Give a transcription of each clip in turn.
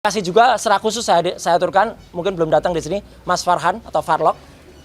Kasih juga secara khusus saya aturkan, mungkin belum datang di sini, Mas Farhan atau Farlok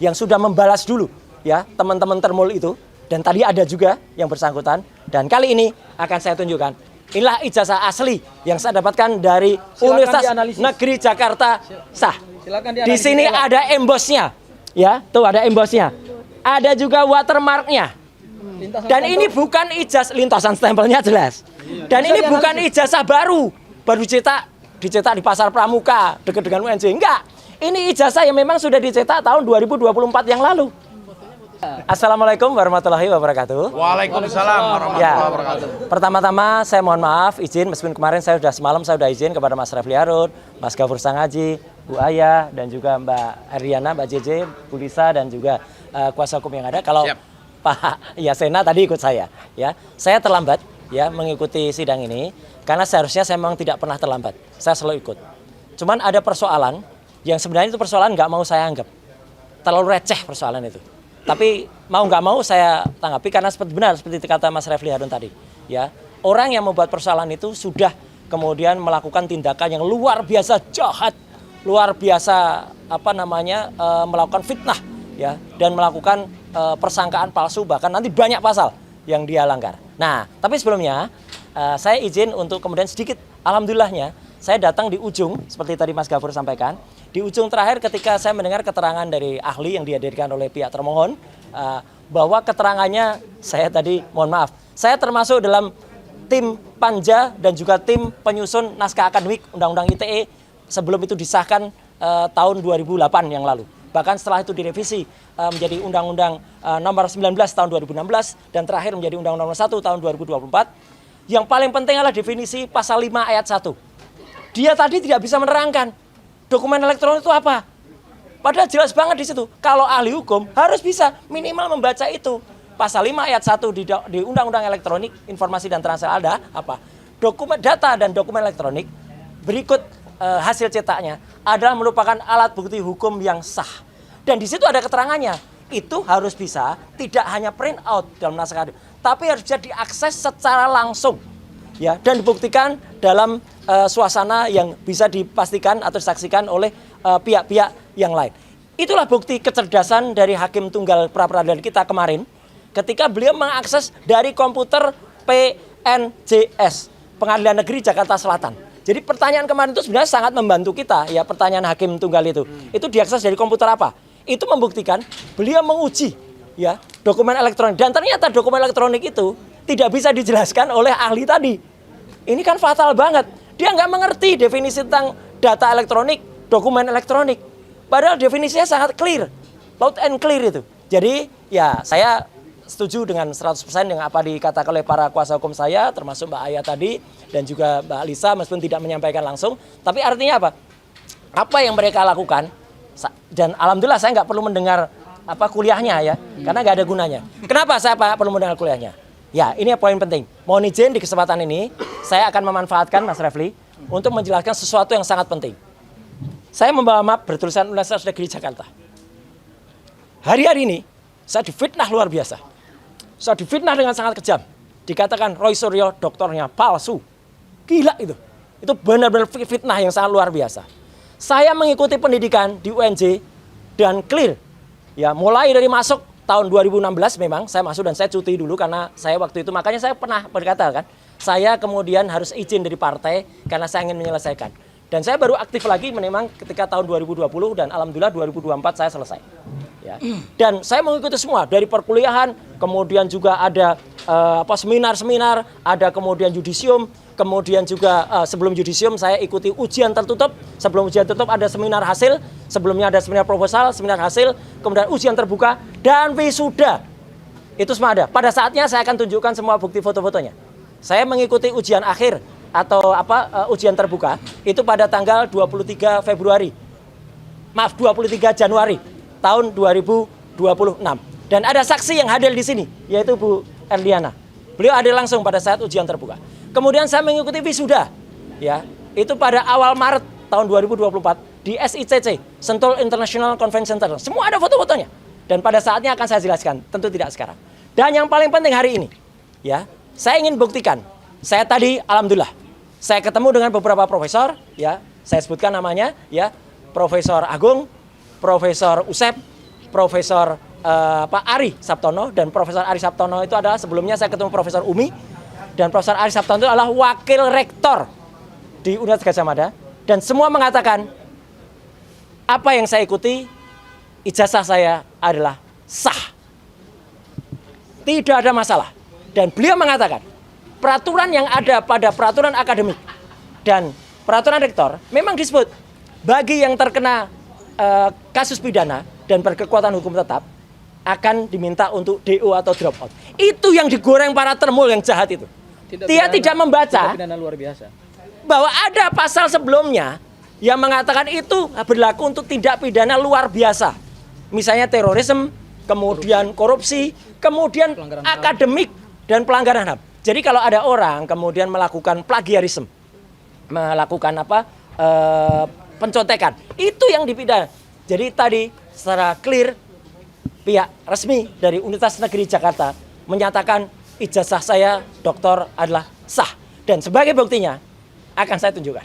yang sudah membalas dulu ya teman-teman Termul itu, dan tadi ada juga yang bersangkutan, dan kali ini akan saya tunjukkan. Inilah ijazah asli yang saya dapatkan dari Universitas Negeri Jakarta Sah. Di sini ada embosnya, ya, tuh ada embosnya. Ada juga watermarknya. Dan ini bukan ijazah, lintasan stempelnya jelas. Dan ini bukan ijazah baru dicetak di Pasar Pramuka dekat dengan UNJ. Enggak. Ini ijazah yang memang sudah dicetak tahun 2024 yang lalu. Assalamualaikum warahmatullahi wabarakatuh. Waalaikumsalam warahmatullahi wabarakatuh. Pertama-tama saya mohon maaf izin, meskipun kemarin semalam saya sudah izin kepada Mas Refli Harun, Mas Gafur Sangaji, Bu Aya, dan juga Mbak Ariana, Mbak JJ, Bu Lisa, dan juga kuasa hukum yang ada. Kalau Pak Yasena tadi ikut saya, ya, saya terlambat ya mengikuti sidang ini karena seharusnya saya memang tidak pernah terlambat. Saya selalu ikut. Cuman ada persoalan yang sebenarnya itu persoalan nggak mau saya anggap. Terlalu receh persoalan itu. Tapi mau nggak mau saya tanggapi karena seperti kata Mas Refli Harun tadi. Ya, orang yang membuat persoalan itu sudah kemudian melakukan tindakan yang luar biasa jahat, luar biasa melakukan fitnah, ya, dan melakukan persangkaan palsu, bahkan nanti banyak pasal yang dia langgar. Nah, tapi sebelumnya saya izin untuk kemudian sedikit, alhamdulillahnya saya datang di ujung, seperti tadi Mas Gafur sampaikan, di ujung terakhir ketika saya mendengar keterangan dari ahli yang dihadirkan oleh pihak termohon, bahwa keterangannya saya tadi, mohon maaf, saya termasuk dalam tim panja dan juga tim penyusun naskah akademik Undang-Undang ITE sebelum itu disahkan tahun 2008 yang lalu. Bahkan setelah itu direvisi menjadi Undang-Undang nomor 19 tahun 2016 dan terakhir menjadi Undang-Undang nomor 1 tahun 2024. Yang paling penting adalah definisi pasal 5 ayat 1. Dia tadi tidak bisa menerangkan dokumen elektronik itu apa. Padahal jelas banget di situ. Kalau ahli hukum harus bisa minimal membaca itu. Pasal 5 ayat 1 di Undang-Undang Elektronik, Informasi dan Transaksi ada apa? Dokumen data dan dokumen elektronik berikut hasil cetaknya adalah merupakan alat bukti hukum yang sah. Dan di situ ada keterangannya. Itu harus bisa tidak hanya print out dalam naskah akademik, tapi harus bisa diakses secara langsung. Ya, dan dibuktikan dalam suasana yang bisa dipastikan atau disaksikan oleh pihak-pihak yang lain. Itulah bukti kecerdasan dari Hakim Tunggal pra-peradilan kita kemarin ketika beliau mengakses dari komputer PNJS, Pengadilan Negeri Jakarta Selatan. Jadi pertanyaan kemarin itu sebenarnya sangat membantu kita, ya, pertanyaan Hakim Tunggal itu. Itu diakses dari komputer apa? Itu membuktikan beliau menguji, ya, dokumen elektronik, dan ternyata dokumen elektronik itu tidak bisa dijelaskan oleh ahli tadi. Ini kan fatal banget. Dia nggak mengerti definisi tentang data elektronik, dokumen elektronik. Padahal definisinya sangat clear, loud and clear itu. Jadi ya saya setuju dengan 100% dengan apa dikatakan oleh para kuasa hukum saya, termasuk Mbak Aya tadi, dan juga Mbak Lisa, meskipun tidak menyampaikan langsung. Tapi artinya apa? Apa yang mereka lakukan, dan alhamdulillah saya nggak perlu mendengar kuliahnya ya, karena nggak ada gunanya. Kenapa saya perlu mendengar kuliahnya? Ya, ini poin penting. Mohon izin di kesempatan ini, saya akan memanfaatkan Mas Refli untuk menjelaskan sesuatu yang sangat penting. Saya membawa map bertulisan Universitas Negeri Jakarta. Hari-hari ini, saya difitnah luar biasa. Saya difitnah dengan sangat kejam. Dikatakan Roy Suryo doktornya palsu. Gila itu. Itu benar-benar fitnah yang sangat luar biasa. Saya mengikuti pendidikan di UNJ dan clear. Ya, mulai dari masuk tahun 2016 memang saya masuk dan saya cuti dulu karena saya waktu itu, makanya saya pernah berkata kan, saya kemudian harus izin dari partai karena saya ingin menyelesaikan. Dan saya baru aktif lagi memang ketika tahun 2020 dan alhamdulillah 2024 saya selesai. Ya. Dan saya mengikuti semua dari perkuliahan, kemudian juga ada seminar-seminar, ada kemudian yudisium, kemudian juga sebelum yudisium saya ikuti ujian tertutup, sebelum ujian tertutup ada seminar hasil, sebelumnya ada seminar proposal, seminar hasil, kemudian ujian terbuka dan wisuda. Itu semua ada. Pada saatnya saya akan tunjukkan semua bukti foto-fotonya. Saya mengikuti ujian akhir atau ujian terbuka itu pada tanggal 23 Januari tahun 2026. Dan ada saksi yang hadir di sini, yaitu Bu Erliana. Beliau hadir langsung pada saat ujian terbuka. Kemudian saya mengikuti wisuda, ya, itu pada awal Maret tahun 2024 di SICC, Sentul International Convention Center. Semua ada foto-fotonya. Dan pada saatnya akan saya jelaskan, tentu tidak sekarang. Dan yang paling penting hari ini, ya, saya ingin buktikan. Saya tadi, alhamdulillah, saya ketemu dengan beberapa profesor, ya, Saya sebutkan namanya ya, Profesor Agung, Profesor Usep, Profesor Ari Saptono, dan Profesor Ari Saptono itu adalah sebelumnya saya ketemu Profesor Umi, dan Profesor Ari Saptono itu adalah wakil rektor di Universitas Gadjah Mada, dan semua mengatakan apa yang saya ikuti, ijazah saya adalah sah. Tidak ada masalah. Dan beliau mengatakan peraturan yang ada pada peraturan akademik dan peraturan rektor memang disebut bagi yang terkena kasus pidana dan berkekuatan hukum tetap akan diminta untuk DO atau drop out. Itu yang digoreng para termul yang jahat itu. Dia tidak membaca pidana luar biasa bahwa ada pasal sebelumnya yang mengatakan itu berlaku untuk tindak pidana luar biasa. Misalnya terorisme, kemudian korupsi, kemudian akademik dan pelanggaran HAM. Jadi kalau ada orang kemudian melakukan plagiarisme, melakukan pencontekan, itu yang dipidana. Jadi tadi secara clear pihak resmi dari Universitas Negeri Jakarta menyatakan ijazah saya doktor adalah sah, dan sebagai buktinya akan saya tunjukkan.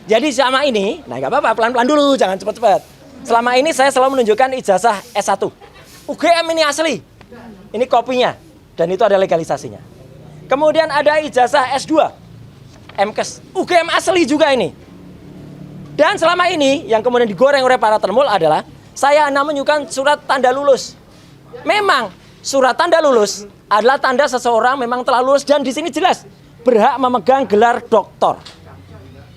Jadi selama ini, nah nggak apa-apa, pelan-pelan dulu, jangan cepat-cepat. Selama ini saya selalu menunjukkan ijazah S1. UGM ini asli, ini kopinya, dan itu ada legalisasinya. Kemudian ada ijazah S2, MKes, UGM asli juga ini. Dan selama ini yang kemudian digoreng oleh para termul adalah saya hanya menunjukkan surat tanda lulus. Memang surat tanda lulus adalah tanda seseorang memang telah lulus, dan di sini jelas berhak memegang gelar doktor.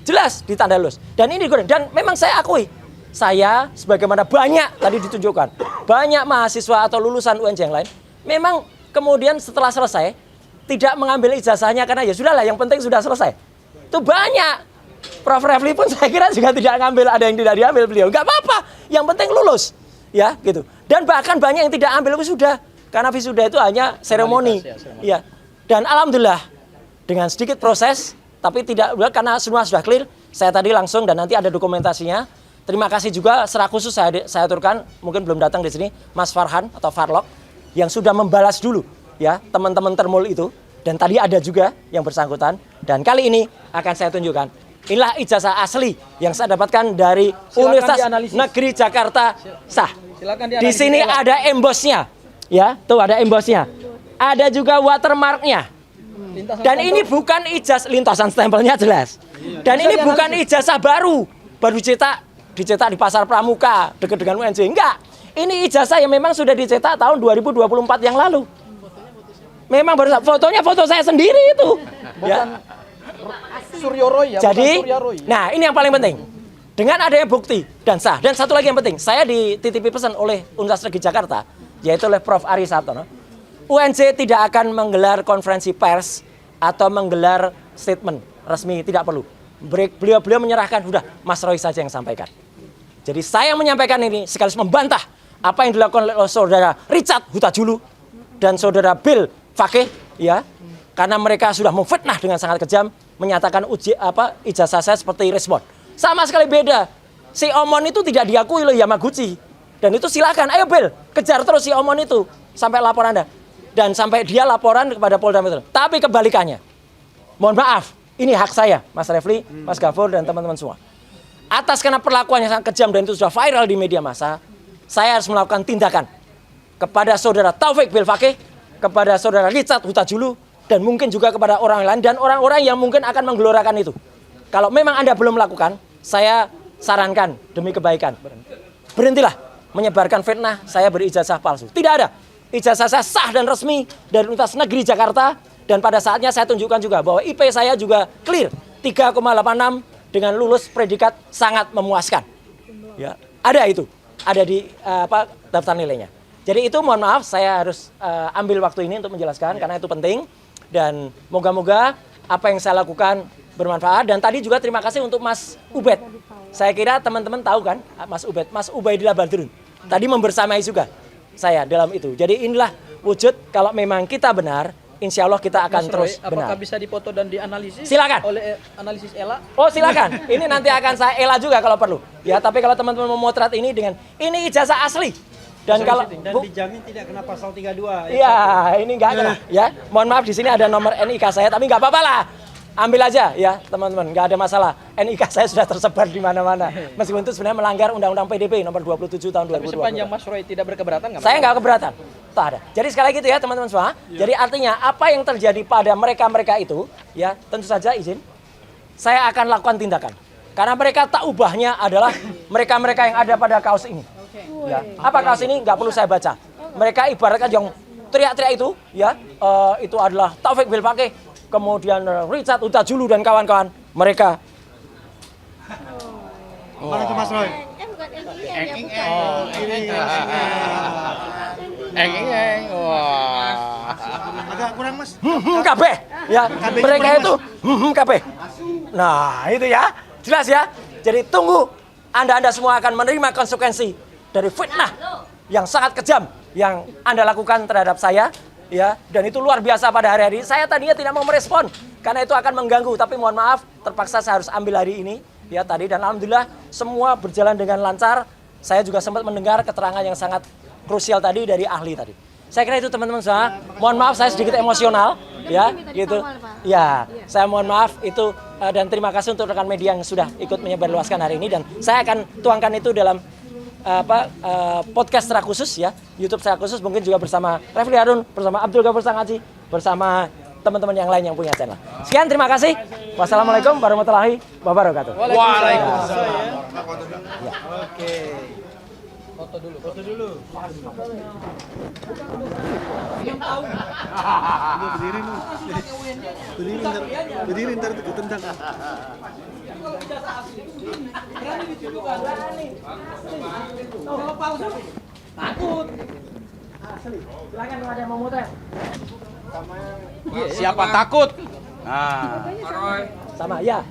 Jelas di tanda lulus. Dan ini digoreng. Dan memang saya akui, saya sebagaimana banyak tadi ditunjukkan, banyak mahasiswa atau lulusan UNJ yang lain, memang kemudian setelah selesai tidak mengambil ijazahnya karena ya sudahlah, yang penting sudah selesai. Itu banyak. Prof. Refli pun saya kira juga tidak ngambil, ada yang tidak diambil beliau. Enggak apa-apa, yang penting lulus. Ya, gitu. Dan bahkan banyak yang tidak ambil wisuda, karena wisuda itu hanya seremoni. Ya. Dan alhamdulillah dengan sedikit proses, tapi tidak karena semua sudah clear, saya tadi langsung, dan nanti ada dokumentasinya. Terima kasih juga secara khusus saya aturkan, mungkin belum datang di sini, Mas Farhan atau Farlok yang sudah membalas dulu ya teman-teman termul itu, dan tadi ada juga yang bersangkutan, dan kali ini akan saya tunjukkan. Inilah ijazah asli yang saya dapatkan dari Universitas Negeri Jakarta sah. Di sini ada embosnya, ya, tuh ada embosnya. Ada juga watermarknya. Dan ini bukan ijazah, lintasan stempelnya jelas. Dan ini bukan ijazah baru dicetak di Pasar Pramuka dekat dengan UNJ. Enggak. Ini ijazah yang memang sudah dicetak tahun 2024 yang lalu. Memang baru fotonya foto saya sendiri itu. Ya. Suryoroy ya. Jadi, nah ini yang paling penting. Dengan adanya bukti dan sah. Dan satu lagi yang penting, saya dititipi pesan oleh Universitas Negeri Jakarta, yaitu oleh Prof. Ari Saptono. UNJ tidak akan menggelar konferensi pers atau menggelar statement resmi, tidak perlu. Beliau menyerahkan, udah Mas Roy saja yang sampaikan. Jadi saya menyampaikan ini sekaligus membantah apa yang dilakukan oleh saudara Richard Huta-Julu dan saudara Bill Fakih, ya, karena mereka sudah memfitnah dengan sangat kejam, menyatakan ijazah saya seperti respon. Sama sekali beda. Si Omon itu tidak diakui oleh Yamaguchi. Dan itu silakan, ayo Bill, kejar terus si Omon itu sampai laporan Anda. Dan sampai dia laporan kepada Polda Metro. Tapi kebalikannya, mohon maaf, ini hak saya, Mas Refli, Mas Gafur, dan teman-teman semua. Atas karena perlakuannya sangat kejam dan itu sudah viral di media massa, saya harus melakukan tindakan kepada saudara Taufik Bill Fakih, kepada saudara Richard Huta-Julu, dan mungkin juga kepada orang lain dan orang-orang yang mungkin akan menggelorakan itu. Kalau memang Anda belum melakukan, saya sarankan demi kebaikan, berhentilah menyebarkan fitnah saya berijazah palsu. Tidak ada. Ijazah saya sah dan resmi dari Universitas Negeri Jakarta, dan pada saatnya saya tunjukkan juga bahwa IP saya juga clear 3,86 dengan lulus predikat sangat memuaskan. Ya, ada itu, ada di daftar nilainya. Jadi itu mohon maaf saya harus ambil waktu ini untuk menjelaskan karena itu penting. Dan moga-moga apa yang saya lakukan bermanfaat. Dan tadi juga terima kasih untuk Mas Ubed. Saya kira teman-teman tahu kan Mas Ubed, Mas Ubaidillah Badrun. Tadi membersamai juga saya dalam itu. Jadi inilah wujud kalau memang kita benar, insya Allah kita akan Mas terus Roy, benar. apakah bisa difoto dan dianalisis? Silakan. Oleh analisis Ella? Oh silakan. Ini nanti akan saya Ela juga kalau perlu. Ya, tapi kalau teman-teman memotret ini dengan ini ijazah asli. Dan kalau dijamin tidak kena pasal 32. Iya, ini enggak kena ya. Mohon maaf di sini ada nomor NIK saya tapi enggak apa-apa lah. ambil aja ya teman-teman, nggak ada masalah. NIK saya sudah tersebar di mana-mana. Meskipun itu sebenarnya melanggar Undang-Undang PDB nomor 27 tahun 2020. Tapi sepanjang Mas Roy tidak berkeberatan nggak? Saya nggak keberatan. Tak ada. Jadi sekali lagi itu ya teman-teman semua. Jadi artinya apa yang terjadi pada mereka-mereka itu, ya tentu saja izin, saya akan lakukan tindakan. Karena mereka tak ubahnya adalah mereka-mereka yang ada pada kaos ini. Ya. Apa kaos ini? Nggak perlu saya baca. Mereka ibaratkan yang teriak-teriak itu, ya itu adalah Taufik Bilpake, kemudian Richard Utajulu dan kawan-kawan mereka. Mana itu Mas Roy? Bukan Eng. Wah. Agak kurang Mas. Kabeh ya. Mereka itu kabeh. Nah, itu ya. Jelas ya. Jadi tunggu Anda semua akan menerima konsekuensi dari fitnah yang sangat kejam yang Anda lakukan terhadap saya. Ya, dan itu luar biasa pada hari-hari ini. Saya tadinya tidak mau merespon karena itu akan mengganggu, tapi mohon maaf terpaksa saya harus ambil hari ini ya tadi, dan alhamdulillah semua berjalan dengan lancar. Saya juga sempat mendengar keterangan yang sangat krusial tadi dari ahli tadi. Saya kira itu teman-teman semua. Mohon maaf saya sedikit emosional ya gitu. Ya, saya mohon maaf itu dan terima kasih untuk rekan media yang sudah ikut menyebarluaskan hari ini, dan saya akan tuangkan itu dalam podcast secara khusus ya, YouTube secara khusus, mungkin juga bersama Refli Harun, bersama Abdul Ghafur Sangaji, bersama teman-teman yang lain yang punya channel. Sekian, terima kasih. Wassalamualaikum warahmatullahi wabarakatuh. Waalaikumsalam. Oke. Foto dulu. Berdiri ntar ketendang. Kalau palsu takut. Asli. Silakan kalau ada yang mau muter. Siapa takut? Nah. Sama ya.